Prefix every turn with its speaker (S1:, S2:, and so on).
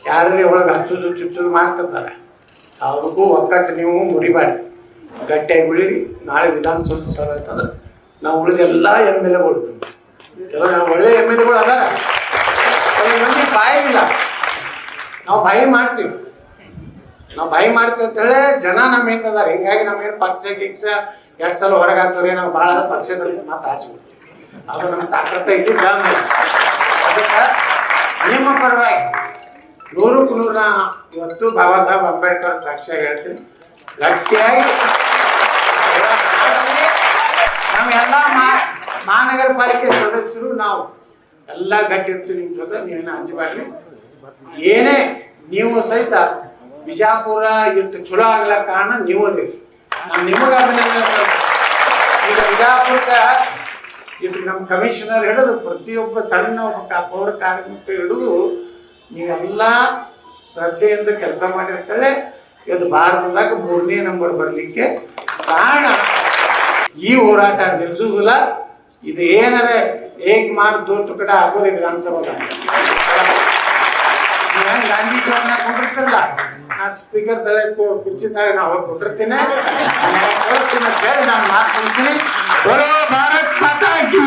S1: ಯಾರೇ ಒಳಗೆ ಹಚ್ಚೋದು ಚುಚ್ಚೋದು ಮಾಡ್ತಿರ್ತಾರೆ. ಅದಕ್ಕೂ ಒಕ್ಕಟ್ಟು ನೀವು ಮುರಿಬೇಡಿ, ಗಟ್ಟಿಯಾಗಿ ಉಳಿರಿ. ನಾಳೆ ವಿಧಾನಸೌಧ ಸರ್ ಆಯ್ತಂದ್ರೆ ನಾವು ಉಳಿದೆಲ್ಲ ಎಮ್ ಎಲ್ ಎಗಳು, ಕೆಲವು ನಾವು ಒಳ್ಳೆ ಎಮ್ ಎಲ್ ಎಗಳು ಅದಾರ, ಕೆಲವು ಮಂದಿ ಬಾಯಿ ಇಲ್ಲ. ನಾವು ಬಾಯಿ ಮಾಡ್ತೀವಿ ಅಂತೇಳಿ ಜನ ನಮ್ಮ ಹಿಂದದಾರ. ಹಿಂಗಾಗಿ ನಮಗೇನು ಪಕ್ಷ ಗಿಕ್ಷ 2 ಸಲ ಹೊರಗೆ ಹಾಕ್ತವ್ರಿ, ನಾವು ಭಾಳ ಪಕ್ಷದಲ್ಲಿ ಮಾತಾಡ್ಸ್ಬಿಡ್ತೀವಿ. ಅದು ನಮ್ಮ ತಾಕತ್ತ ಇದ್ದಿದ್ದ. ಅದಕ್ಕೆ ನಿಮ್ಮ ಪರವಾಗಿ 100ಕ್ಕೆ 100 ಇವತ್ತು ಬಾಬಾ ಸಾಹೇಬ್ ಅಂಬೇಡ್ಕರ್ ಸಾಕ್ಷಿಯಾಗಿ ಹೇಳ್ತೀನಿ, ಗಟ್ಟಿಯಾಗಿ ನಾವೆಲ್ಲ ಮಹಾನಗರ ಪಾಲಿಕೆ ಸದಸ್ಯರು ನಾವು ಎಲ್ಲ ಗಟ್ಟಿ ಇರ್ತೀವಿ. ನಿಮ್ಮ ಜೊತೆ ನೀವೇನು ಹಂಚಬೇಡ್ರಿ. ಏನೇ ನೀವು ಸಹಿತ ಬಿಜಾಪುರ ಇಟ್ಟು ಚಲೋ ಆಗ್ಲಕ್ಕ ಕಾರಣ ನೀವು ಅದಿರಿ. ನಾನು ನಿಮಗೆ ಅಭಿನಂದನೆ. ಈಗ ಬಿಜಾಪುರಕ್ಕೆ ಇಟ್ಟು ನಮ್ಮ ಕಮಿಷನರ್ ಹಿಡಿದು ಪ್ರತಿಯೊಬ್ಬ ಸಣ್ಣ ಪೌರ ಕಾರ್ಮಿಕ ಹಿಡಿದು ನೀವೆಲ್ಲ ಶ್ರದ್ಧೆಯಿಂದ ಕೆಲಸ ಮಾಡಿರ್ತಾರೆ. ಇವತ್ತು ಭಾರತದಾಗ 3ನೇ ನಂಬರ್ ಬರಲಿಕ್ಕೆ ಕಾರಣ ಈ ಹೋರಾಟ ನಿಲ್ಲಿಸುವುದಿಲ್ಲ. ಇದು ಏನಾರ ಏಕ್ ಮಾರ್ ದೋಟು ಕಡೆ ಆಗೋದು ವಿಧಾನಸಭಾ. ಗಾಂಧಿ ಚೌಕನ ಕೊಟ್ಟಿರ್ತಿರಲ್ಲ, ಆ ಸ್ಪೀಕರ್ ತಲೆ ಕುರ್ಚಿ ತಾಗ ನಾವು ಕೊಟ್ಟಿರ್ತೀನಿ, ನಾನು ಮಾತು ಕೊಡ್ತೀನಿ. ಭಾರತ್ ಮಾತಾ ಕಿ